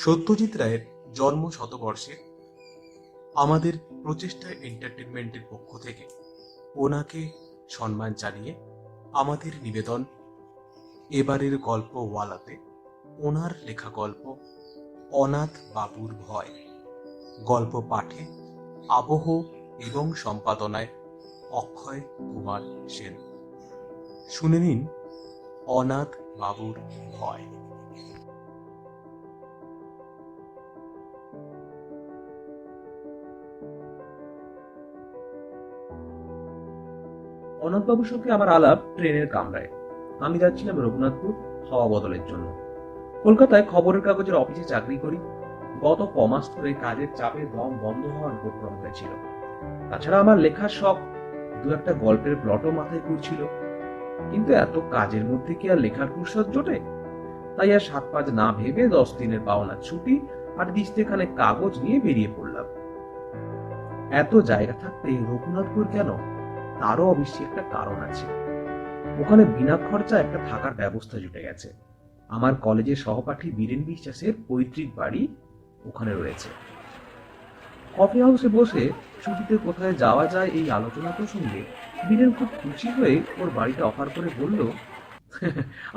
সত্যজিৎ রায়ের জন্ম শতবর্ষে আমাদের প্রচেষ্টা এন্টারটেনমেন্টের পক্ষ থেকে ওনাকে সম্মান জানিয়ে আমাদের নিবেদন এবারের গল্প ওয়ালাতে ওনার লেখা গল্প অনাথ বাবুর ভয়। গল্প পাঠে আবহ এবং সম্পাদনায় অক্ষয় কুমার সেন। শুনে নিন অনাথ বাবুর ভয়। অনাথবাবুর সঙ্গে আমার আলাপ ট্রেনের কামরায়। আমি যাচ্ছিলাম রঘুনাথপুর হাওয়া বদলের জন্য। কলকাতায় খবরের কাগজের অফিসে চাকরি করি। গত কমাস ধরে কাজের চাপে দম বন্ধ হওয়ার উপক্রম হয়েছিল। তাছাড়া আমার লেখার শখ, দু একটা গল্পের প্লটও মাথায় ঘুরছিল। কিন্তু এত কাজের মধ্যে কি আর লেখার ফুরসত জোটে? তাই আর ৭-৫ না ভেবে ১০ দিনের পাওনা ছুটি আর দিস্তেখানে কাগজ নিয়ে বেরিয়ে পড়লাম। এত জায়গা থাকতে রঘুনাথপুর কেন? তারও অবশ্যই একটা কারণ আছে। ওখানে বিনা খরচা একটা থাকার ব্যবস্থা জুটে গেছে। আমার কলেজের সহপাঠী বীরেন বিশ্বাসের পৈতৃক বাড়ি ওখানে রয়েছে। কফি হাউসে বসে ছুটিতে কোথায় যাওয়া যায় এই আলোচনা প্রসঙ্গে বীরেন খুব খুশি হয়ে ওর বাড়িটা অফার করে বলল,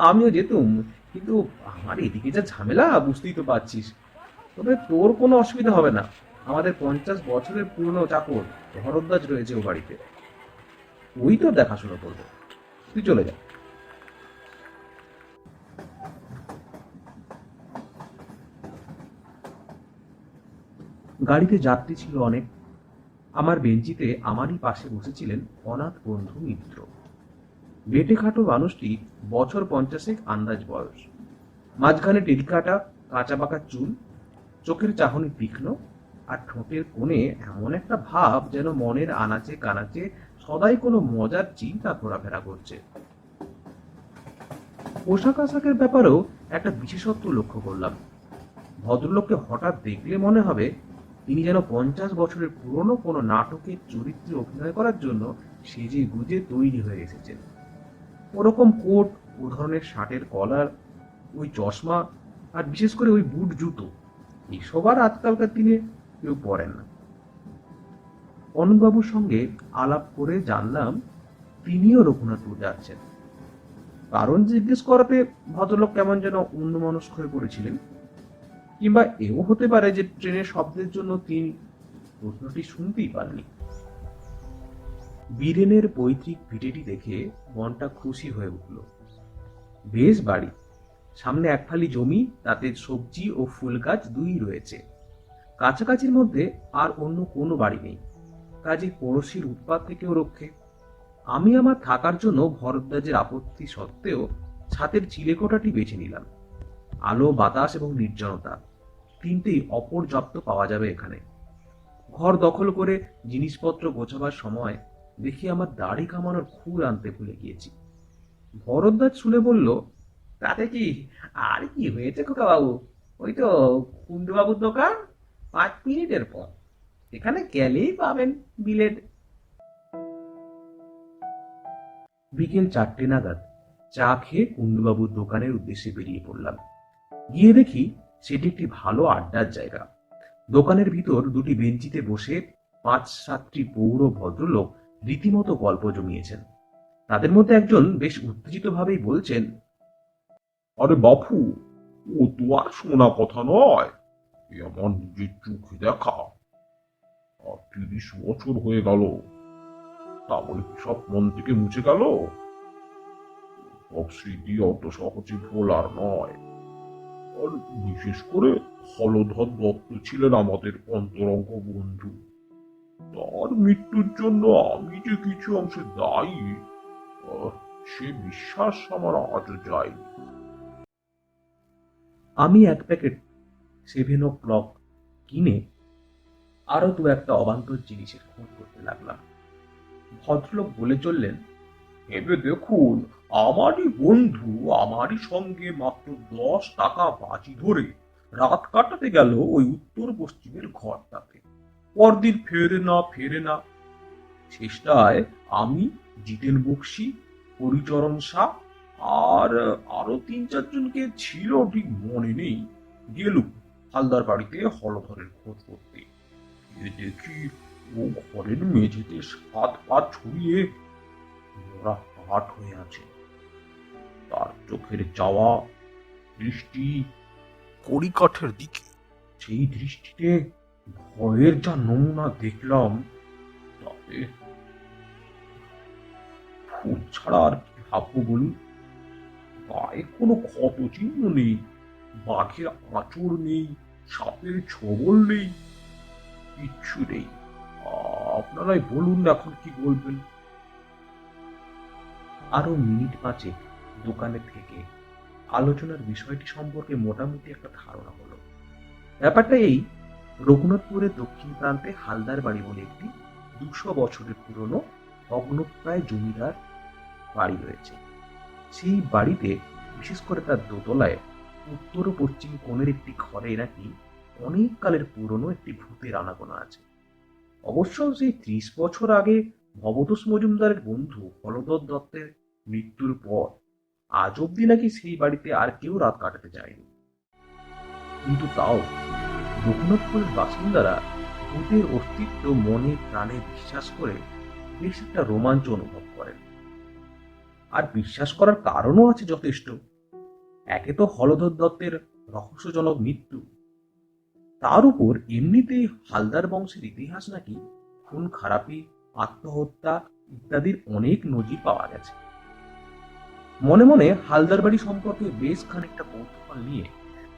আমিও যেতুম, কিন্তু আমার এদিকে যা ঝামেলা বুঝতেই তো পারছিস। তবে তোর কোনো অসুবিধা হবে না, আমাদের ৫০ বছরের পুরনো চাকর ভরদ্বাজ রয়েছে ও বাড়িতে, ওই তোর দেখাশোনা করবে, তুই চলে যা। গাড়িতে যাত্রী ছিল অনেক। আমার বেঞ্চিতে আমারই পাশে বসেছিলেন অনাথ বন্ধু মিত্র। বেটে খাটো মানুষটি, বছর ৫০ আন্দাজ বয়স। মাঝখানে টেরিকাটা, কাঁচা পাকা চুল, চোখের চাহনি তীক্ষ্ণ, আর ঠোঁটের কোণে এমন একটা ভাব যেন মনের আনাচে কানাচে সদাই কোনো মজার চিন্তা ঘোরাফেরা করছে। পোশাক আশাকের ব্যাপারেও একটা বিশেষত্ব লক্ষ্য করলাম। ভদ্রলোককে হঠাৎ দেখলে মনে হবে তিনি যেন ৫০ বছরের পুরনো কোনো নাটকের চরিত্রে অভিনয় করার জন্য সেজে গুজে তৈরি হয়ে এসেছেন। ওরকম কোট, ও ধরনের শার্টের কলার, ওই চশমা, আর বিশেষ করে ওই বুট জুতো, এসব আর আজকালকার দিনে কেউ পরেন না। অনুপবাবুর সঙ্গে আলাপ করে জানলাম তিনিও রঘুনাথপুর যাচ্ছেন। কারণ জিজ্ঞেস করাতে ভদ্রলোক কেমন যেন অন্যমনস্ক হয়ে পড়েছিলেন। কিংবা এও হতে পারে যে ট্রেনের শব্দের জন্য তিনি প্রশ্নটি শুনতেই পাননি। বীরেনের পৈতৃক ভিটেটি দেখে মনটা খুশি হয়ে উঠল। বেশ বাড়ি, সামনে এক ফালি জমি, তাতে সবজি ও ফুল গাছ দুই রয়েছে। কাছাকাছির মধ্যে আর অন্য কোনো বাড়ি নেই, কাজে পড়োশির উৎপাত থেকেও রক্ষে। আমি আমার থাকার জন্য ভরদ্বাজের আপত্তি সত্ত্বেও ছাদের চিলেকোঠাটি বেছে নিলাম। আলো, বাতাস এবং নির্জনতা তিনটেই অপর্যাপ্ত পাওয়া যাবে এখানে। ঘর দখল করে জিনিসপত্র গোছাবার সময় দেখি আমার দাড়ি কামানোর খুর আনতে ভুলে গিয়েছি। ভরদ্বাজ শুনে বলল, তাতে কি, আর কি হয়েছে খোকা বাবু, ওই তো কুন্ডুবাবুর দোকান, ৫ মিনিটের পর এখানে গেলেই পাবেন বিলেত। বিকেল ৪টে নাগাদ চা খেয়ে কুন্ডুবাবুর দোকানের উদ্দেশ্যে বেরিয়ে পড়লাম। গিয়ে দেখি সেটি একটি ভালো আড্ডার জায়গা। দোকানের ভিতর দুটি বেঞ্চিতে বসে ৫-৭টি পৌর ভদ্রলোক রীতিমতো গল্প জমিয়েছেন। তাদের মধ্যে একজন বেশ উত্তেজিত ভাবেই বলছেন, আরে বাপু, ও তো আর শোনা কথা নয়, এ আমার নিজের চোখে দেখা। আর ৩০ বছর হয়ে গেল, তা বলে কি সব মন থেকে মুছে গেল? সব স্মৃতি অত সহজে ভোলার নয়। আর বিশেষ করে হলধর দত্ত ছিলেন আমাদের অন্তরঙ্গ বন্ধু। তার মৃত্যুর জন্য আমি যে কিছু অংশে দায়ী, আহ, সে বিশ্বাস আমার আজও যায়নি। আমি এক প্যাকেট সেভেন ক্লক কিনে আরো দু একটা অবান্তর জিনিসের খোঁজ করতে লাগলাম। ভদ্রলোক বলে চললেন, ভেবে দেখুন, আমারই বন্ধু আমারই সঙ্গে মাত্র ১০ টাকা বাজি ধরে রাত কাটাতে গেল ওই উত্তর পশ্চিমের ঘরটাতে। পরদিন ফেরে না। শেষটায় আমি, জিতেন বক্সি, হরিচরণ শাহ আর আরো ৩-৪ জনকে ছিল ঠিক মনে নেই, গেলুম। হালদার বাড়িতে হলধরের খোঁজ করতে। গিয়ে দেখি ও ঘরের মেঝেতে 7 পা ছড়িয়ে মোড়া কাঠ হয়ে আছে। তার চোখের চাওয়া দৃষ্টি কড়িকাঠের দিকে। সেই দৃষ্টিতে ভয়ের যা নমুনা দেখলাম, তাতে ভূত ছাড়া আর কি ভাববো বলুন। গায়ে কোনো ক্ষত চিহ্ন নেই, বাঘের আঁচড় নেই, সাপের ছোবল নেই, কিচ্ছু নেই। আপনারাই বলুন এখন কি বলবেন। আরো মিনিট পাঁচেক দোকানে থেকে আলোচনার বিষয়টি সম্পর্কে মোটামুটি একটা ধারণা হলো। ব্যাপারটা এই, রঘুনাথপুরের দক্ষিণ প্রান্তে হালদার বাড়ি বলে একটি 200 বছরের পুরনো ভগ্নপ্রায় জমিদার বাড়ি রয়েছে। সেই বাড়িতে বিশেষ করে তার দোতলায় উত্তর ও পশ্চিম কোণের একটি ঘরে নাকি অনেক কালের পুরনো একটি ভূতের আনাগোনা আছে। অবশ্য সেই 30 বছর আগে ভবতোষ মজুমদারের বন্ধু হলধর দত্তের মৃত্যুর পর আজ অব্দি নাকি সেই বাড়িতে আর কেউ রাত কাটাতে যায়নি। কিন্তু তাও রঘুনাথপুরের বাসিন্দারা ভূতের অস্তিত্ব মনে প্রাণে বিশ্বাস করে বেশ একটা রোমাঞ্চ অনুভব করেন। আর বিশ্বাস করার কারণও আছে যথেষ্ট। একে তো হলধর দত্তের রহস্যজনক মৃত্যু, তার উপর এমনিতেই হালদার বংশের ইতিহাস নাকি খুন খারাপি, আত্মহত্যা ইত্যাদির অনেক নজির পাওয়া গেছে। মনে মনে হালদার বাড়ি সম্পর্কে বেশ খানিকটা কৌতূহল নিয়ে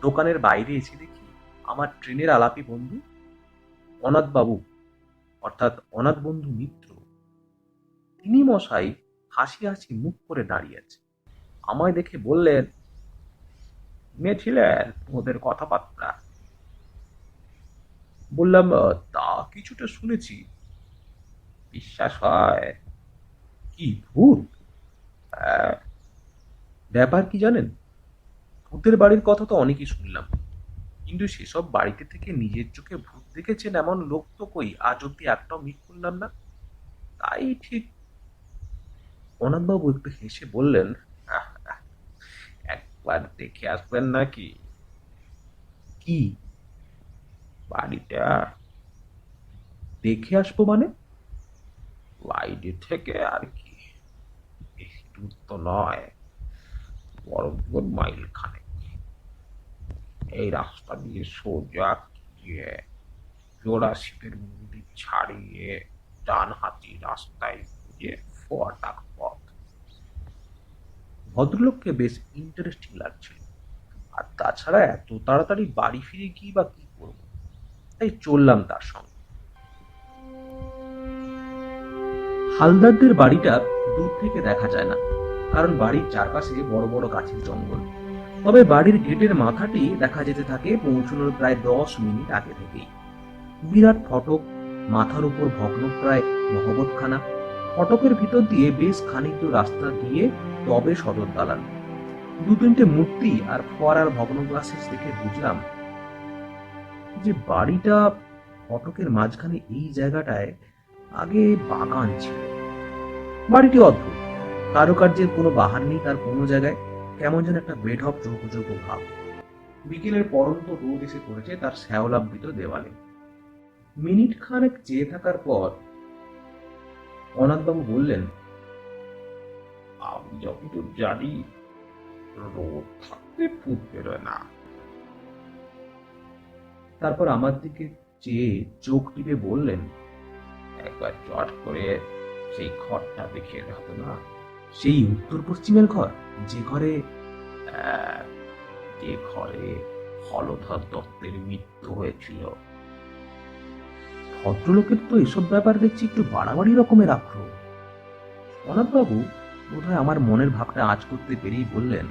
দোকানের বাইরে এসে দেখি আমার ট্রেনের আলাপি বন্ধু অনাথ বাবু, অর্থাৎ অনাথ বন্ধু মিত্র, তিনি মশাই হাসি হাসি মুখ করে দাঁড়িয়ে আছে। আমায় দেখে বললেন, মেয়েছিলেন ওদের কথাবার্তা? বললাম, তা কিছুটা শুনেছি। বিশ্বাস হয়? কি ভূত? "হ্যাঁ।" ব্যাপার কি জানেন, ভূতের বাড়ির কথা তো অনেকই শুনলাম, কিন্তু সেসব বাড়িতে থেকে নিজের চোখে ভূত দেখেছেন এমন লোক তো কই আজ অব্দি একটাও মিট করলাম না। তাই ঠিক। অনাথবাবু একটু হেসে বললেন, "আহ, আহ, একবার দেখে আসবেন নাকি?" কি? বাড়িটা দেখে আসবো মানে? বাইরে থেকে আর কি, বেশি দূর তো নয়, বড় জোর মাইল খানেক। এই রাস্তা দিয়ে সোজা গিয়ে জোড়াশিপের মন্দির ছাড়িয়ে ডান হাতি রাস্তায় গিয়ে ফোয়াটা পথ। ভদ্রলোককে বেশ ইন্টারেস্টিং লাগছিল। আর তাছাড়া এত তাড়াতাড়ি বাড়ি ফিরে গিয়ে বা কি করবো, তাই চললাম তার সঙ্গে। হালদারদের বাড়িটা দূর থেকে দেখা যায় না, কারণ বাড়ির চারপাশে বড় বড় গাছের জঙ্গল। তবে বাড়ির গেটের মাথাটি দেখা যেতে থাকে পৌঁছানোর প্রায় 10 মিনিট আগে থেকেই। বিরাট ফটক, মাথার উপর ভগ্নপ্রায় নহবতখানা। ফটকের ভিতর দিয়ে বেশ খানিক দূর রাস্তা গিয়ে তবে সদর দালান। 2-3টে মূর্তি আর ফোয়ারার ভগ্নগ্লাসেস দেখে বুঝলাম যে বাড়িটা ফটকের মাঝখানে এই জায়গাটায় আগে বাগান ছিল। বাড়িটি অদ্ভুত, কারুকার্যের কোনো বাহার নেই তার কোনো জায়গায়, কেমন যেন একটা বেঢপ চৌকো চৌকো ভাব। বিকেলের পরন্ত রোদ এসে পড়েছে তার শ্যাওলাবৃত দেওয়ালে। মিনিট খানেক চেয়ে থাকার পর অনাথবাবু বললেন, আমি যতদূর জানি রোদ থাকতে ভূত বেরোয় না। তারপর আমার দিকে চেয়ে চোখ টিপে বললেন, একবার চট করে সেই ঘরটা দেখিয়ে দেবো না? সেই উত্তর পশ্চিমের ঘর, যে ঘরে আহ, যে ঘরে হলধর দত্তের মৃত্যু হয়েছিল। ভদ্রলোকের তো এসব ব্যাপার দেখছি একটু বাড়াবাড়ি রকমের আগ্রহ। অনাথবাবু বোধহয় আমার মনের ভাবটা আঁচ করতে পেরেই বললেন,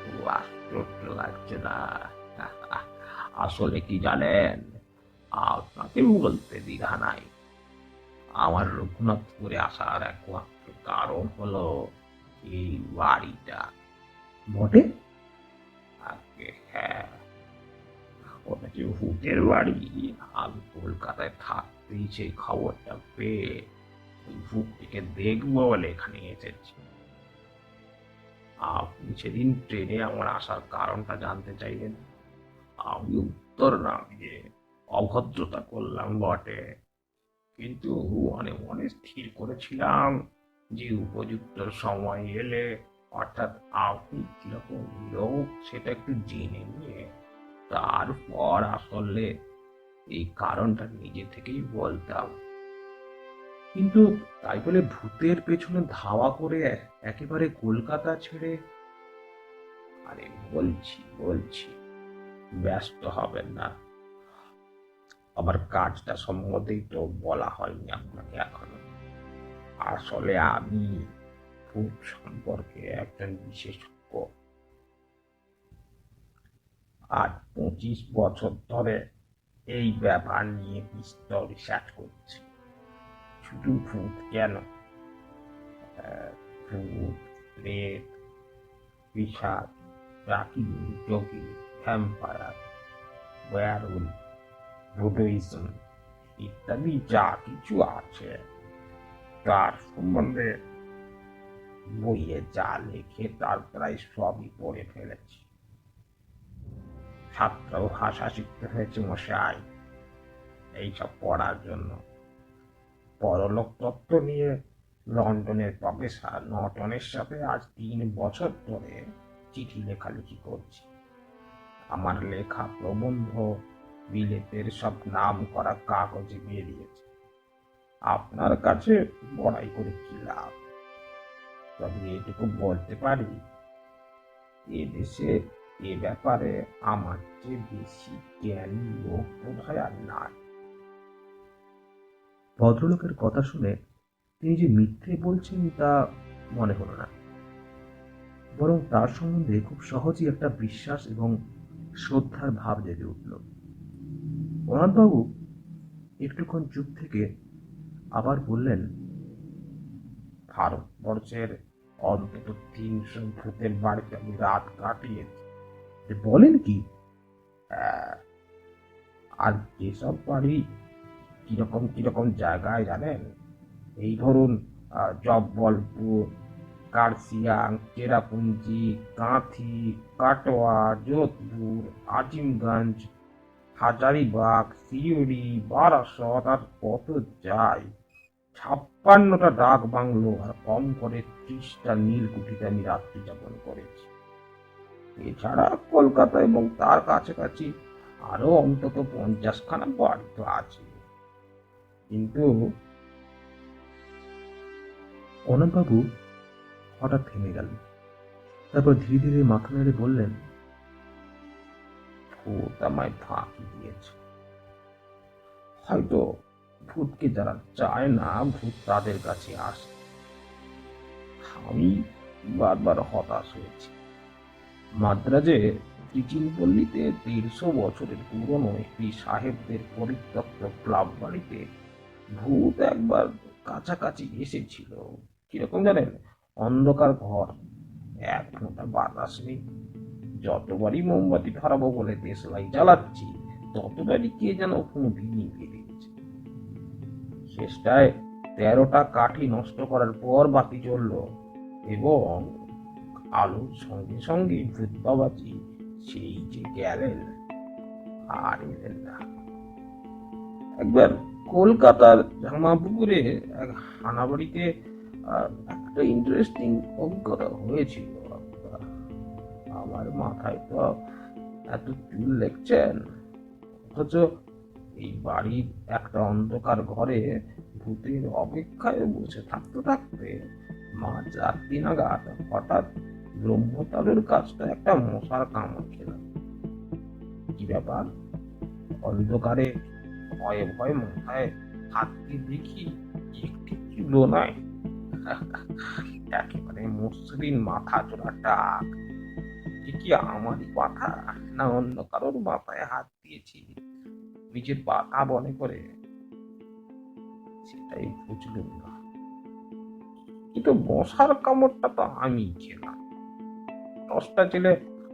ও, আশ্চর্য লাগছে না? আসলে কি জানেন, আপনাকে বলতে দ্বিধা নাই। আমার রঘুনাথপুরে আসার একমাত্র কারণ হলো এই বাড়িটা। বটে? আগে হ্যাঁ, ওটা যে ভূতের বাড়ি, আমি কলকাতায় থাকতেই সেই খবরটা পেয়ে ওই ভূতটিকে দেখবো বলে এখানে এসেছি। আপনি সেদিন ট্রেনে আমার আসার কারণটা জানতে চাইলেন, আমি উত্তর না দিয়ে অভদ্রতা করলাম বটে, কিন্তু মনে মনে স্থির করেছিলাম যে উপযুক্ত সময় এলে, অর্থাৎ আপনি কিরকম লোক সেটা একটু জেনে নিয়ে তারপর আসলে এই কারণটা নিজে থেকেই বলতাম। কিন্তু তাই বলে ভূতের পেছনে ধাওয়া করে একেবারে কলকাতা ছেড়ে? আরে বলছি বলছি, ব্যস্ত হবেন না। আমার কাজটা সম্বন্ধেই তো বলা হয়নি আপনাকে এখনো। আসলে আমি ভূত সম্পর্কে একজন বিশেষজ্ঞ। আজ 25 বছর ধরে এই ব্যাপার নিয়ে বিস্তর রিসার্চ করছি। শুধু ভূত কেন, ভূত, প্রেত, পিশাচ, ডাকিনী, যোগী, ভ্যাম্পায়ার, ওয়্যারউলফ, ভুডুইজম ইত্যাদি যা কিছু আছে তার সম্বন্ধে বইয়ে যা লেখে তার প্রায় সবই পড়ে ফেলেছি। ছাত্র ভাষা শিখতে হয়েছে মশাই এইসব পড়ার জন্য। পরলোক তত্ত্ব নিয়ে লন্ডনের প্রফেসর নটনের সাথে আজ 3 বছর ধরে চিঠি লেখালেখি করছি। আমার লেখা প্রবন্ধ বিলেতের সব নাম করা কাগজে বেরিয়েছে। আপনার কাছে বড়াই করে কি লাভ? তবে এটুকু বলতে পারি, এ দেশে এ ব্যাপারে আমার চেয়ে বেশি জ্ঞানী লোক বোধহয় আর নাই। ভদ্রলোকের কথা শুনে তিনি যে মিথ্যে বলছেন তা মনে হলো না, বরং তার সম্বন্ধে খুব সহজেই একটা বিশ্বাস এবং শ্রদ্ধার ভাব জেগে উঠল। অনাথবাবু একটুক্ষণ চুপ থেকে আবার বললেন, ভারতবর্ষের অন্তত 300 ভূতের বাড়িতে আমি রাত কাটিয়েছি। বলেন কি? আহ, আর যেসব বাড়ি কিরকম কিরকম জায়গায় জানেন, এই ধরুন জব্বলপুর, কার্শিয়াং, চেরাপুঞ্জি, কাঁথি, কাটোয়া, যোধপুর, আজিমগঞ্জ, হাজারিবাগ, সিউড়ি, বারাসত আর কত যাই। 56টা ডাক বাংলো আর কম করে 30টা নীলকুঠিতে আমি রাত্রি যাপন করেছি। এছাড়া কলকাতা এবং তার কাছাকাছি আরো অন্তত 50খানা বাড়ি তো আছে। কিন্তু অনাথবাবু হঠাৎ থেমে গেল। তারপর ধীরে ধীরে মাথা নেড়ে বললেন, ভূত আমায় ফাঁকি দিয়েছে। হয়তো ভূতকে যারা চায় না ভূত তাদের কাছে আসে। আমি বারবার হতাশ হয়েছি। মাদ্রাজে ত্রিচিনপল্লীতে 150 বছরের পুরনো একটি সাহেবদের পরিত্যক্ত ক্লাব বাড়িতে ভূত একবার কাছাকাছি এসেছিল। কিরকম জানেন, অন্ধকার ঘর, এক ফোঁটা বাতাস নেই। যতবারই মোমবাতি ধরাবো বলে দেশলাই জ্বালাচ্ছি, ততবারই কে যেন ফুঁটি নিভিয়ে দিচ্ছে। শেষটায় 13টা কাঠি নষ্ট করার পর বাতি জ্বললো এবং আলোর সঙ্গে সঙ্গে ভূত বাবাজি সেই যে গেলেন, আর এলেন না। একবার কলকাতার জামাপুকুরে এক হানাবাড়িতে একটা ইন্টারেস্টিং অভিজ্ঞতা হয়েছিল। আমার মাথায় তো এত চুল লেগছেন, অথচ এই বাড়ির একটা অন্ধকার ঘরে ভূতের অপেক্ষায় বসে থাকতে থাকতে মাঝ রাত্রি নাগাদ হঠাৎ ব্রহ্মতারের কাছটা একটা মশার কামড় খেলাম। কি ব্যাপার? অন্ধকারে ভয়ে ভয়ে মাথায় হাত দিয়ে দেখি একটি চুল নাই। একেবারে মসৃণ মাথা জোড়া ডাক। এ কি আমারই মাথা, না অন্য কারোর মাথায় হাত দিয়েছি নিজের পাতা মনে করে? সেটাই বুঝলুম না। কিন্তু মশার কামড়টা তো আমি খেলাম। 10টা জেলে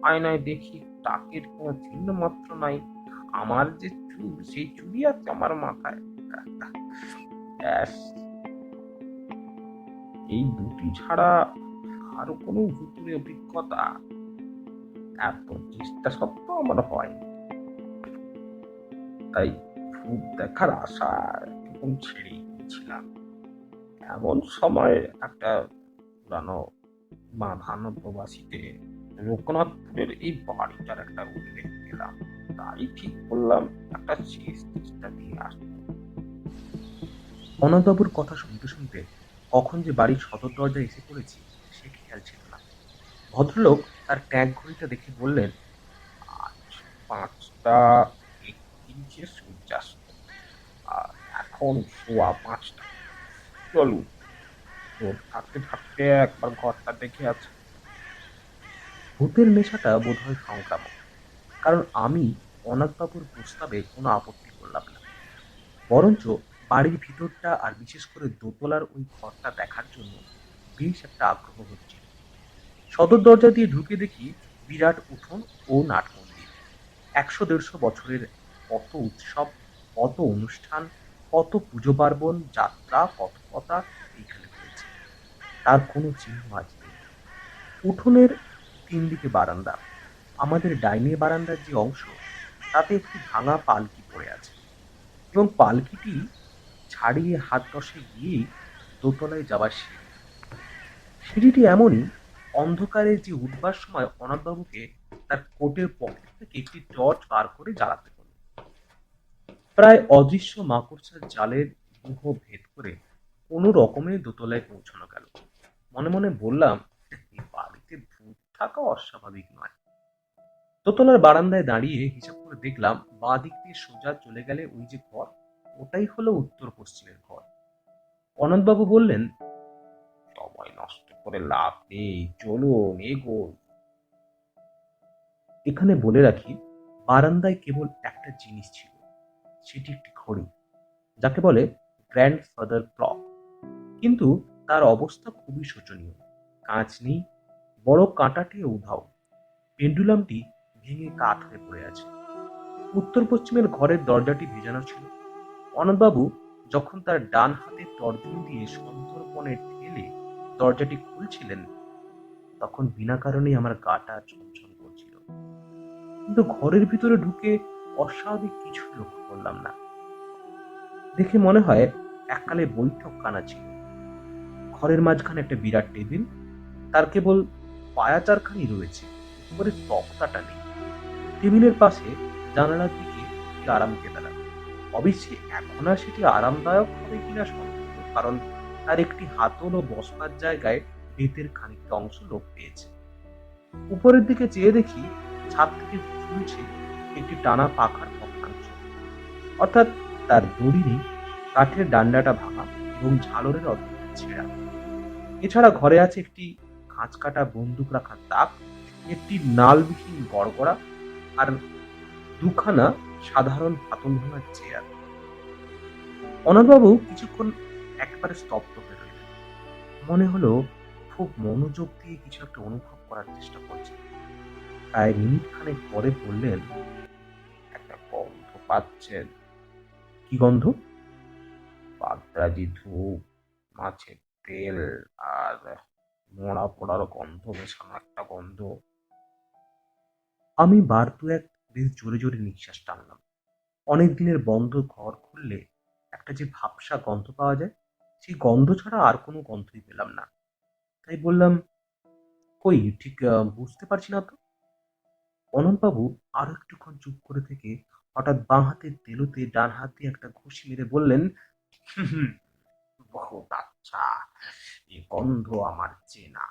আয়নায় দেখি টাকের কোনো চিহ্ন মাত্র নাই। আমার যে চুল, সেই চুলই আছে আমার মাথায়। ব্যাস, এই দুটি ছাড়া আরো কোনো ভুতুড়ে অভিজ্ঞতা এত চেষ্টা সত্ত্বেও আমার হয়নি। তাই ভূত দেখার আশা একদম ছেড়েই দিয়েছিলাম। এমন সময় একটা পুরানো বাঁধানো প্রবাসীতে লোকনাথপুরের এই বাড়িটার একটা উল্লেখ পেলাম। তাই ঠিক করলাম একটা শেষ চেষ্টা দিয়ে আসবো। অনাথবাবুর কথা শুনতে শুনতে কখন যে বাড়ির সদর দরজায় এসে পড়েছি সে খেয়াল ছিল না। ভদ্রলোক তার ট্যাগ ঘড়িটা দেখে বললেন, আজ 5টা 31 সূর্যাস্ত, আর এখন সোয়া 5টা। চলুন, রোদ থাকতে থাকতে একবার ঘরটা দেখে আছে। ভূতের নেশাটা বোধহয় সংক্রামক, কারণ আমি অনাথবাবুর প্রস্তাবে কোনো আপত্তি করলাম না। বরঞ্চ বাড়ির ভিতরটা আর বিশেষ করে দোতলার ওই ঘরটা দেখার জন্য বেশ একটা আগ্রহ হচ্ছিল। সদর দরজা দিয়ে ঢুকে দেখি বিরাট উঠোন ও নাট মন্দির। 100-150 বছরের কত উৎসব, কত অনুষ্ঠান, কত পুজো পার্বণ, যাত্রা, কথকতা এইখানে হয়েছে, তার কোনো চিহ্ন আজ নেই। উঠোনের 3 দিকে বারান্দা। আমাদের ডাইনে বারান্দার যে অংশ, তাতে একটি ভাঙা পালকি পড়ে আছে, এবং পালকিটি ছাড়িয়ে হাত 10 গিয়েই দোতলায় যাওয়ার সিঁড়ি। সিঁড়িটি এমনই, অন্ধকারে যে উঠবার সময় অনাথবাবুকে তার কোটের পকেট থেকে একটি টর্চ বার করে জ্বালাতে হলো। প্রায় অদৃশ্য মাকড়সার জালের গুহ ভেদ করে কোনো রকমে দোতলায় পৌঁছানো গেল। মনে মনে বললাম, এই বাড়িতে ভূত থাকা অস্বাভাবিক নয়। দোতলার বারান্দায় দাঁড়িয়ে হিসাব করে দেখলাম, বাঁ দিক দিয়ে সোজা চলে গেলে ওই যে ঘর, ওটাই হলো উত্তর পশ্চিমের ঘর। অনন্তবাবু বললেন, সময় নষ্ট করে লাভ নেই, চলুন এগোন। এখানে বলে রাখি, বারান্দায় কেবল একটা জিনিস ছিল, সেটি একটি ঘড়ি, যাকে বলে গ্র্যান্ডফাদার ক্লক। কিন্তু তার অবস্থা খুবই শোচনীয়। কাঁচ নেই, বড় কাঁটাটে উধাও। পেন্ডুলামটি ভেঙে কাঠ হয়ে পড়ে আছে। উত্তর পশ্চিমের ঘরের দরজাটি ভেজানো ছিল। অনন্তবাবু যখন তার ডান হাতের তর্জন দিয়ে সন্তর্পণে ঠেলে দরজাটি খুলছিলেন, তখন বিনা কারণেই আমার গাটা ছমছম করছিল। কিন্তু ঘরের ভিতরে ঢুকে অস্বাভাবিক কিছু লক্ষ্য করলাম না। দেখে মনে হয় এককালে বৈঠকখানা ছিল। ঘরের মাঝখানে একটা বিরাট টেবিল, তার কেবল পায়াচারখানি রয়েছে, উপরে তক্তাটা নেই। টেবিলের পাশে জানালার দিকে একটি আরাম কেদারা। অবশ্যই এখন আর সেটি আরামদায়ক হবে কিনা সন্দেহ, কারণ তার একটি হাতল ও বসবার জায়গায় বেতের খানিকটা অংশ লোপ পেয়েছে। উপরের দিকে চেয়ে দেখি ছাদ থেকে ঝুলছে একটি টানা পাখার ভগ্নাংশ, অর্থাৎ তার দড়ি নেই, কাঠের ডান্ডাটা ভাঙা এবং ঝালরের অর্ধেক ছেঁড়া। এছাড়া ঘরে আছে একটি খাঁচ কাটা বন্দুক রাখার তাক, একটি নালবিহীন গড়গড়া, আর দুখানা সাধারণ হাতল ভাঙার চেয়ার। অনাথবাবু কিছুক্ষণ একবারে স্তব্ধ হয়ে রইলেন। মনে হলো খুব মনোযোগ দিয়ে কিছু একটা অনুভব করার চেষ্টা করছে। প্রায় মিনিট খানেক পরে বললেন, একটা গন্ধ পাচ্ছেন? কি গন্ধ? পাকড়াজি ধূপ, মাছের তেল আর মরা পোড়ার গন্ধ মেশানো একটা গন্ধ। আমি বার দুয়েক বেশ জোরে জোরে নিঃশ্বাস টানলাম। অনেক দিনের বন্ধ ঘর খুললে একটা যে ভাবসা গন্ধ পাওয়া যায়, সেই গন্ধ ছাড়া আর কোনো গন্ধই পেলাম না। তাই বললাম, কই ঠিক বুঝতে পারছি না তো। অনন্তবাবু আরো একটুক্ষণ চুপ করে থেকে হঠাৎ বাঁ হাতের তেলোতে ডান হাত দিয়ে একটা ঘুষি মেরে বললেন, "হুম, বহুত আচ্ছা, এ গন্ধ আমার চেনা।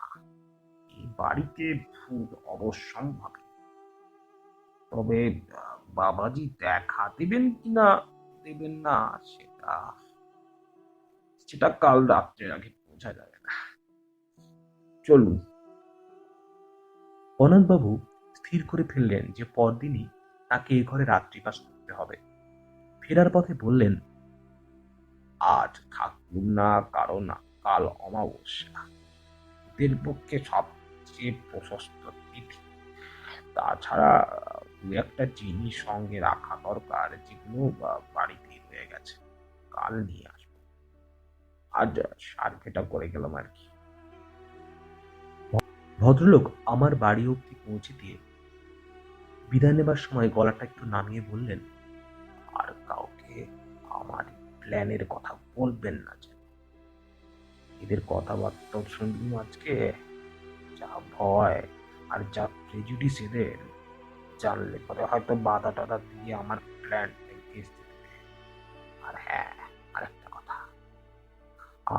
এই বাড়িতে ভূত অবশ্যম্ভাবী। তবে বাবাজি দেখা দেবেন কিনা দেবেন না, সেটা সেটা কাল রাত্রের আগে বোঝা যাবে না। চলুন।" অনন্তবাবু স্থির করে ফেললেন যে পরদিনই তাকে এ ঘরে রাত্রিবাস করতে হবে। ফেরার পথে বললেন, আজ থাকুন না, কারণ কাল অমাবস্যা, এদের পক্ষে সবচেয়ে প্রশস্ত তিথি। তাছাড়া দু একটা জিনিস সঙ্গে রাখা দরকার, যেগুলো বাড়িতেই রয়ে গেছে, কাল নিয়ে আসবো। আজ সার্ভেটা করে গেলাম আর কি। ভদ্রলোক আমার বাড়ি অব্দি পৌঁছে দিয়ে বিদায় নেবার সময় গলাটা একটু নামিয়ে বললেন, আর প্ল্যানের কথা বলবেন না যেন। এদের কথাবার্তা শুনলাম আজকে, যা ভয় আর যা প্রেজুডিস এদের, জানলে পরে হয়তো বাধা টাধা দিয়ে আমার প্ল্যানটা ভেস্তে দেবে। আর হ্যাঁ, আরেকটা কথা,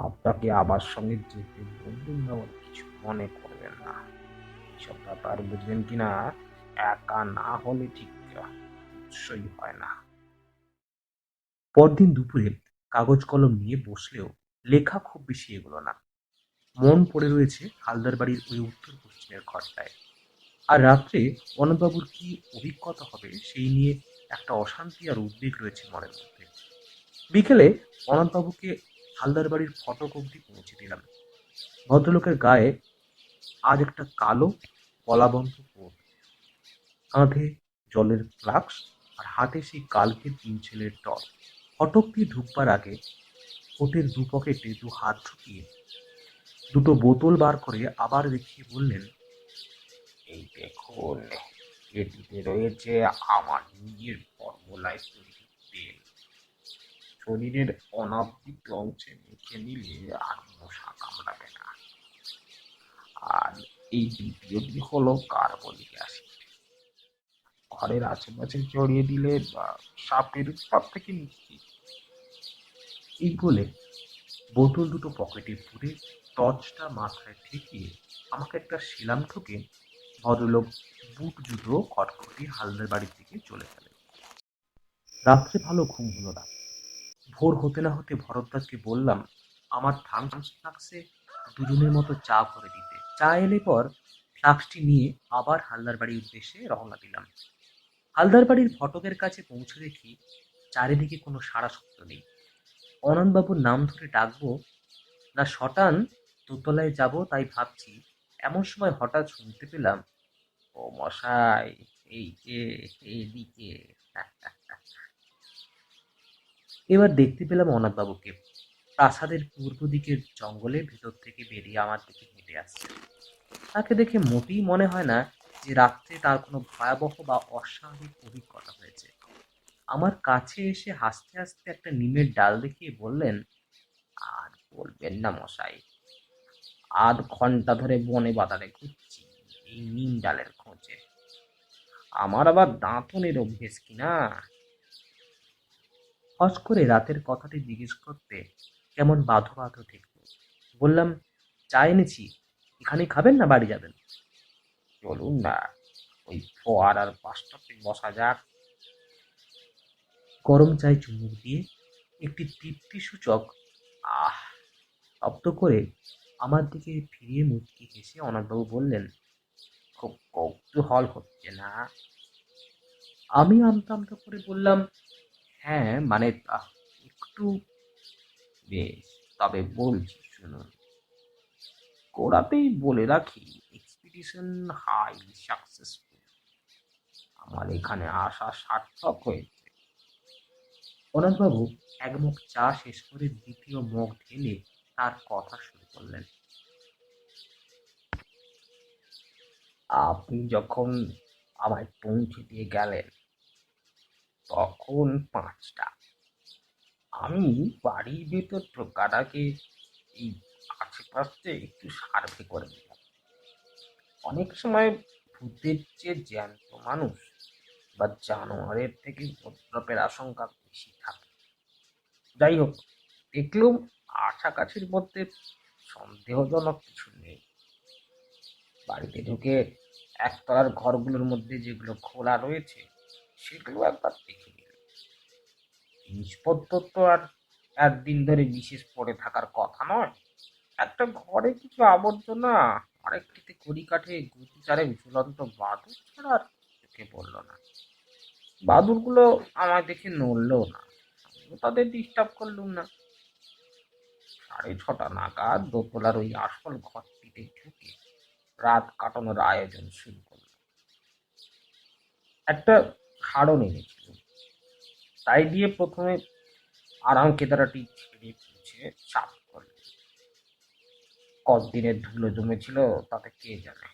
আপনাকে আবার সঙ্গে যেতে বলবেন না বলে কিছু মনে করবেন না। এইসব ব্যাপার বুঝবেন কিনা, একা না হলে ঠিক সই হয় না। পরদিন দুপুরে কাগজ কলম নিয়ে বসলেও লেখা খুব বেশি এগোলো না। মন পড়ে রয়েছে হালদার বাড়ির ওই উত্তর পশ্চিমের ঘরটায়। আর রাত্রে অনন্তবাবুর কি অভিজ্ঞতা হবে সেই নিয়ে একটা অশান্তি আর উদ্বেগ রয়েছে মনের মধ্যে। বিকেলে অনন্তবাবুকে হালদার বাড়ির ফটক অব্দি পৌঁছে দিলাম। ভদ্রলোকের গায়ে আজ একটা কালো গলাবন্ধ কোট, কাঁধে জলের ফ্লাক্স আর হাতে সেই কালকে 3 ছেলের টর্চ। ফটক দিয়ে ঢুকবার আগে কোটের দু পকেটে দু হাত ঢুকিয়ে দুটো বোতল বার করে আবার দেখিয়ে বললেন, এই দেখুন, এটিতে রয়েছে আমার নিজের ফর্মুলায় তৈরি তেল। শরীরের অনাবৃত অংশে মেখে নিলে আর মশা কামড়াবে না। আর এই দ্বিতীয়টি হলো কার্বলিক অ্যাসিড। ঘরের আশেপাশে ছড়িয়ে দিলে সাপের উৎপাত থেকে নিশ্চিত। এই বলে বোতল দুটো পকেটে পুরে টর্চটা মাথায় ঠেকিয়ে আমাকে একটা সেলাম ঠুকে ভদ্রলোক বুট জুতো খটখটি হালদার বাড়ির দিকে চলে গেলেন। রাত্রে ভালো ঘুম হলো না। ভোর হতে না হতে ভরদ্বাজকে বললাম আমার থামস ফ্লাক্সে দুজনের মতো চা ভরে দিতে। চা এলে পর ফ্লাক্সটি নিয়ে আবার হালদার বাড়ির উদ্দেশ্যে রওনা দিলাম। হালদার বাড়ির ফটকের কাছে পৌঁছে দেখি চারিদিকে কোনো সাড়া শব্দ নেই। অনন্তবাবুর নাম ধরে ডাকবো না শটান দোতলায় যাব তাই ভাবছি, এমন সময় হঠাৎ শুনতে পেলাম, ও মশাই, এই যে এইদিকে। এবার দেখতে পেলাম অনাথবাবুকে প্রাসাদের পূর্ব দিকের জঙ্গলের ভেতর থেকে বেরিয়ে আমার দিকে হেঁটে আসছে। তাকে দেখে মোটেই মনে হয় না যে রাত্রে তার কোনো ভয়াবহ বা অস্বাভাবিক অভিজ্ঞতা হয়েছে। আমার কাছে এসে হাসতে হাসতে একটা নিমের ডাল দেখিয়ে বললেন, আর বলবেন না মশাই, 8 ঘন্টা ধরে বনে বাজারে ঘুরছি এই নিম ডালের খোঁজে। আমার আবার দাঁতনের অভ্যেস কিনা। হস করে রাতের কথাটি জিজ্ঞেস করতে কেমন বাধো বাধো ঠেকল। বললাম, চা এনেছি, এখানেই খাবেন না বাড়ি যাবেন? চলুন না, ওই ফোয়ারার পাশটাতে বসা যাক। গরম চায় চুমুক দিয়ে একটি তৃপ্তিসূচক আহ শব্দ করে আমার দিকে ফিরিয়ে মুচকি হেসে অনাথবাবু বললেন, খুব কৌতূহল হচ্ছে না? আমি আমতা আমতা করে বললাম, হ্যাঁ মানে একটু। বেশ, তবে বলছি শুনুন। গোড়াতেই বলে রাখি, এক্সপিডিশন হাইলি সাকসেসফুল। আমার এখানে আসা সার্থক হয়েছে। অনাথবাবু এক মগ চা শেষ করে দ্বিতীয় মগ ঢেলে তার কথা শুরু করলেন। আপনি যখন আমায় পৌঁছে দিয়ে গেলেন তখন 5টা। আমি বাড়ির ভেতর ঢোকার আগে এই আশেপাশে একটু সার্ভে করে নিলাম। অনেক সময় ভূতের চেয়ে জ্যান্ত মানুষ বা জানোয়ারের থেকে উপদ্রবের আশঙ্কা বেশি থাকে। যাই হোক, দেখলুম আশাকাছির মধ্যে সন্দেহজনক কিছু নেই। বাড়িতে ঢুকে একতলার ঘরগুলোর মধ্যে যেগুলো খোলা রয়েছে সেগুলো একবার দেখে নিলাম। জিনিসপত্র তো আর একদিন ধরে বিশেষ পড়ে থাকার কথা নয়। একটা ঘরে কিছু আবর্জনা, আরেকটিতে কড়িকাঠে গুটি চারে ঝুলন্ত বাদুড় ছাড়া আর চোখে পড়ল না। বাদুড়গুলো আমায় দেখে নড়লেও না, আমিও তাদের ডিস্টার্ব করলুম না। 6:30 নাগাদ দোতলার ওই আসল ঘরটিতে ঢুকে রাত কাটানোর আয়োজন শুরু করলাম। একটা খাড়ন এনেছিল, তাই দিয়ে প্রথমে আরাম কেদারাটি ছেড়ে পুছে সাফ করল। কতদিনের ধুলো জমেছিল তাতে কে জানে।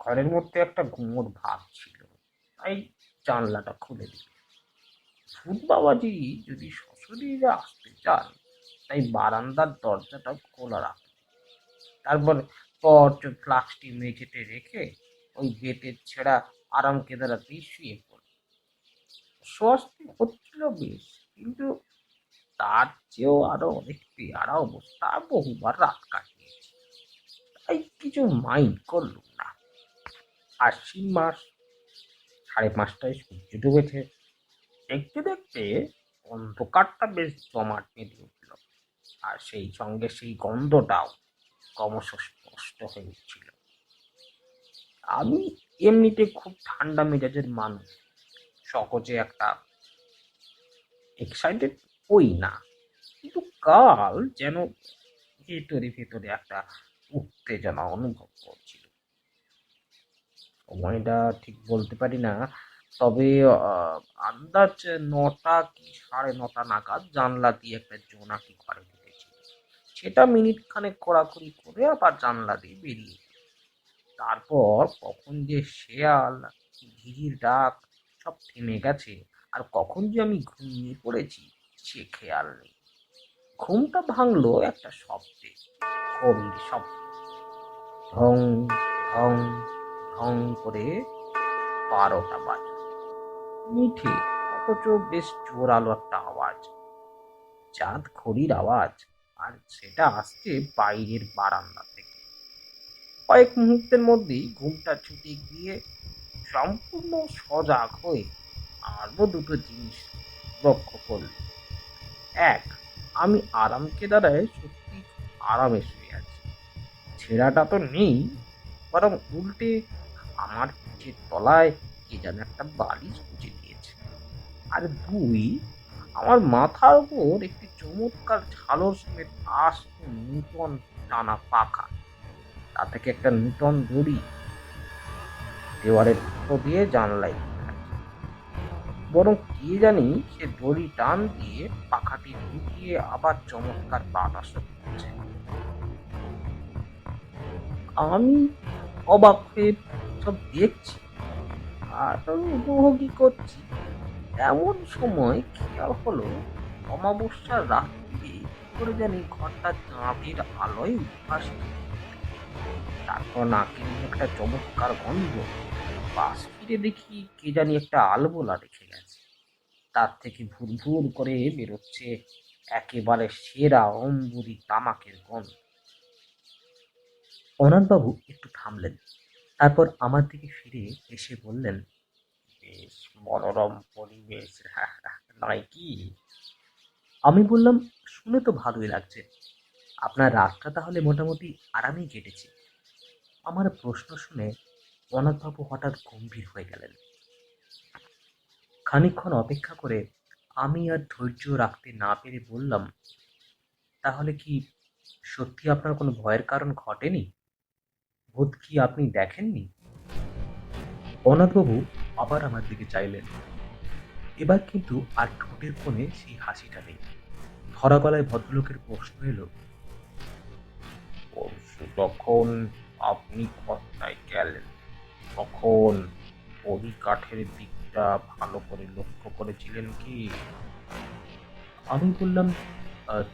ঘরের মধ্যে একটা গুমোট ভাব ছিল, তাই জানলাটা খুলে দিল। ভূত বাবাজি যদি সশরীরে আসতে চান, তাই বারান্দার দরজাটা খোলা রাখুন। তারপর টর্চ ও ফ্লাক্সটি মেঝেতে রেখে ওই বেতের ছেঁড়া আরাম কেদারাতেই শুয়ে পড়ুন। স্বস্তি হচ্ছিল বেশ, কিন্তু তার চেয়েও আরো অনেক পেয়ারা অবস্থা বহুবার রাত কাটিয়েছি, তাই কিছু মাইন্ড করলুম না। আশ্বিন মাস, 5:30টায় সূর্য ডুবেছে। দেখতে দেখতে অন্ধকারটা বেশ জমাট বেঁধে উঠল, আর সেই সঙ্গে সেই গন্ধটাও ক্রমশ স্পষ্ট হয়ে উঠছিল। আমি এমনিতে খুব ঠান্ডা মেজাজের মানুষ, সহজে একটা এক্সাইটেড হই না, কিন্তু কাল যেন ভেতরে ভেতরে একটা উত্তেজনা অনুভব করছিল। সময়টা ঠিক বলতে পারি না, তবে আন্দাজ 9টা কি 9:30 নাগাদ জানলা দিয়ে একটা জোনাকি ঘরে ঢুকেছিল। সেটা মিনিট খানেক খোঁড়াখুড়ি করে আবার জানলা দিয়ে বেরিয়ে গেল। তারপর কখন যে শেয়াল, ঘিঘির ডাক সব থেমে গেছে, আর কখন যে আমি ঘুমিয়ে পড়েছি সে খেয়াল নেই। ঘুমটা ভাঙলো একটা শব্দে, গভীর শব্দ। ঢং ঢং ঢং করে 12টা বাজে। মিঠে অথচ বেশ জোরালো একটা আওয়াজ, চাঁদ ঘড়ির আওয়াজ, আর সেটা আসছে বাইরের বারান্দা থেকে। কয়েক মুহূর্তের মধ্যেই ঘুমটা ছুটে গিয়ে সম্পূর্ণ সজাগ হয়ে আরো দুটো জিনিস লক্ষ্য করল। এক, আমি আরাম কেদারায় সত্যি আরামে শুয়ে আছি। ছেঁড়াটা তো নেই, বরং উল্টে আমার পিঠের তলায় কে যেন একটা বালিশ গুজে দিয়েছে। আর দুই, আমার মাথার উপর একটি চমৎকার ঝালর সমেত আস্ত নূতন টানা পাখা, তা থেকে একটা নূতন দড়ি দেওয়ালের ফুটো দিয়ে জানলায় ঢুকাচ্ছে। বরং কে জানি সে দড়ি টান দিয়ে পাখাটি ঢুকিয়ে আবার চমৎকার বাতাস করছে। আমি অবাক হয়ে সব দেখছি আর উপভোগই করছি। এমন সময় খেয়াল হলো অমাবস্যার রাত্রে কি করে জানি ঘরটা চাঁদের আলোয় উদ্ভাসিত। তারপর নাকে একটা চমৎকার গন্ধ। পাশ ফিরে দেখি কে জানি একটা আলবোলা রেখে গেছে, তার থেকে ভুর ভুর করে বেরোচ্ছে একেবারে সেরা অম্বুরি তামাকের গন্ধ। অনাথবাবু একটু থামলেন, তারপর আমার দিকে ফিরে এসে বললেন, বেশ মনোরম পরিবেশ নয় কি? আমি বললাম, শুনে তো ভালোই লাগছে। আপনার রাতটা তাহলে মোটামুটি আরামেই কেটেছে। আমার প্রশ্ন শুনে অনাথবাবু হঠাৎ গম্ভীর হয়ে গেলেন। খানিকক্ষণ অপেক্ষা করে আমি আর ধৈর্য রাখতে না পেরে বললাম, তাহলে কি সত্যি আপনার কোনো ভয়ের কারণ ঘটেনি? ভূত কি আপনি দেখেননি? অনাথবাবু আবার আমার দিকে চাইলেন। এবার কিন্তু আর ঠোঁটের কোণে সেই হাসিটা নেই। ধরা গলায় ভদ্রলোকের প্রশ্ন এলো, পরশু যখন আপনি কর্তায় গেলেন, তখন পরিকাঠের দিকটা ভালো করে লক্ষ্য করেছিলেন কি? আমি বললাম,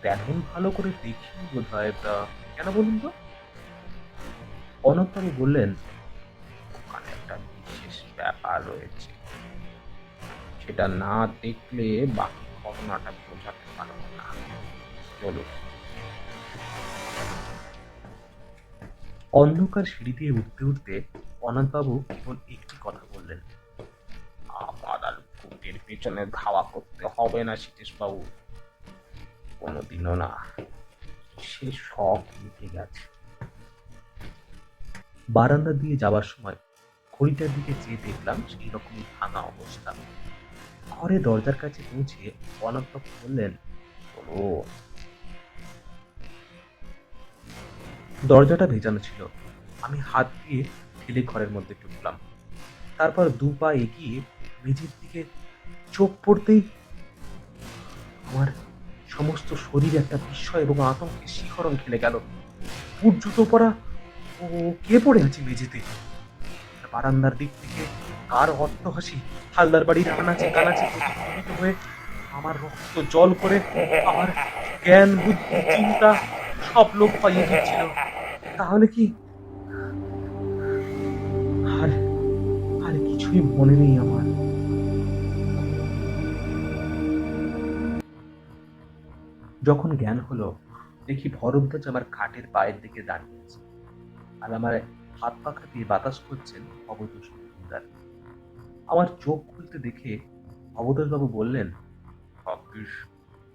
তেমন ভালো করে দেখিনি বোধ হয়। কেন বলুন তো? অনাথবাবু বললেন, ওখানে একটা বিশেষ ব্যাপার রয়েছে, সেটা না দেখলে বাকি ঘটনাটা বোঝাতে পারবো না। চলুন। অন্ধকার সিঁড়ি দিয়ে উঠতে উঠতে অনাথবাবু কেবল একটি কথা বললেন, আমার আর ভূতের পেছনে ধাওয়া করতে হবে না সতীশ বাবু, কোনোদিনও না। সে শখ মিটে গেছে। বারান্দা দিয়ে যাওয়ার সময় ঘড়িটার দিকে চেয়ে দেখলাম সেই রকমই ভাঙা অবস্থা। ঘরে দরজার কাছে পৌঁছে অনাথবাবু বললেন, ও, দরজাটা ভেজানো ছিল। আমি হাত দিয়ে ঠেলে ঘরের মধ্যে ঢুকলাম। তারপর 2 পা এগিয়ে মেঝের দিকে চোখ পড়তেই আমার সমস্ত শরীরে একটা বিস্ময় এবং আতঙ্কের শিহরণ খেলে গেল। বুট জুতো পরা ও কে পড়ে আছে মেঝেতে? বারান্দার দিক থেকে কার অট্টহাসি, হালদার বাড়ির আনাচে কানাচে প্রতিধ্বনিত হয়ে আমার রক্ত জল করে আমার জ্ঞান বুদ্ধি চিন্তা সব লোক পাইয়ে দিচ্ছিল। তাহলে কি আর আর কিছুই মনে নেই আমার। যখন জ্ঞান হলো, দেখি ভরদ্বাজ আমার খাটের পায়ের দিকে দাঁড়িয়ে আছে, আর আমার হাত পাখা দিয়ে বাতাস করছেন অবধূত সুন্দর। আমার চোখ খুলতে দেখে অবধূতবাবু বললেন, ভাগ্যিস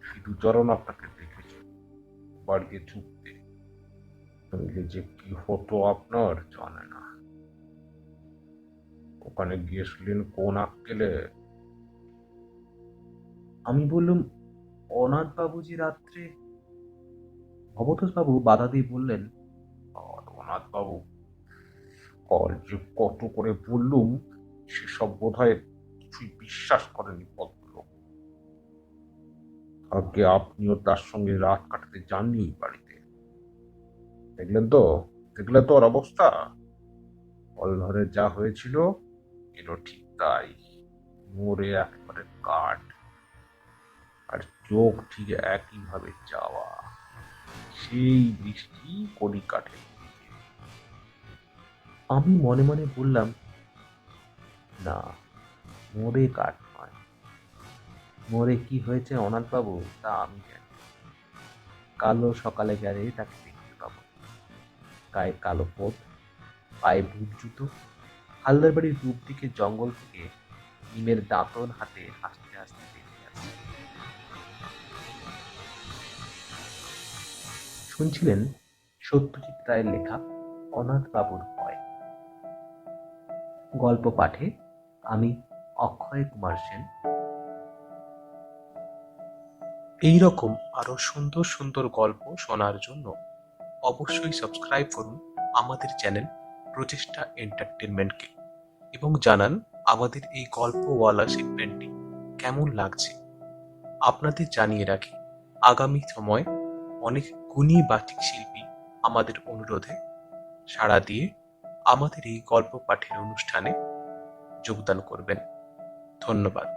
সিধুচরণ আপনাকে দেখেছে বাড়িতে ছুটতে, নইলে যে কি হতো আপনার জানে না। ওখানে গিয়েছিলেন কোন আক্কেলে? আমি বললুম, অনাথ বাবুজি রাত্রে। অবধূতবাবু বাধা দিয়ে বললেন, অনাথ বাবু, কাল যে কত করে বললুম, সেসব বোধ হয় কিছুই বিশ্বাস করেনি ভদ্রলোক। আগে আপনিও তার সঙ্গে রাত কাটাতে যাননি বাড়িতে। দেখলেন তো ওর অবস্থা। অলঘরে যা হয়েছিল এরও ঠিক তাই, মরে একবারে কাঠ, আর চোখ ঠিক একইভাবে যাওয়া, সেই দৃষ্টি কলিকাঠের দিকে। আমি মনে মনে বললাম, না, মোরে কাঠ নয়, মোরে কি হয়েছে অনাথবাবু তা আমি জানি। কালো সকালে গেলে তাকে দেখতে পাবো, গায়ে কালো কোট, পায়ে বুট জুতো, হালদার বাড়ির রূপ দিকে জঙ্গল থেকে নিমের দাঁতন হাতে হাসতে হাসতে বেরিয়ে আসে। শুনছিলেন সত্যজিৎ রায়ের লেখা অনাথ বাবুর ভয়। গল্প পাঠে আমি অক্ষয় কুমার সেন। এই রকম আরো সুন্দর সুন্দর গল্প শোনার জন্য অবশ্যই সাবস্ক্রাইব করুন আমাদের চ্যানেল প্রচেষ্টা এন্টারটেনমেন্টকে, এবং জানান আমাদের এই গল্পওয়ালা সেগমেন্টটি কেমন লাগছে। আপনাদের জানিয়ে রাখি, আগামী সময় অনেক গুণী বাচিক শিল্পী আমাদের অনুরোধে সাড়া দিয়ে আমাদের এই গল্প পাঠের অনুষ্ঠানে যোগদান করবেন। ধন্যবাদ।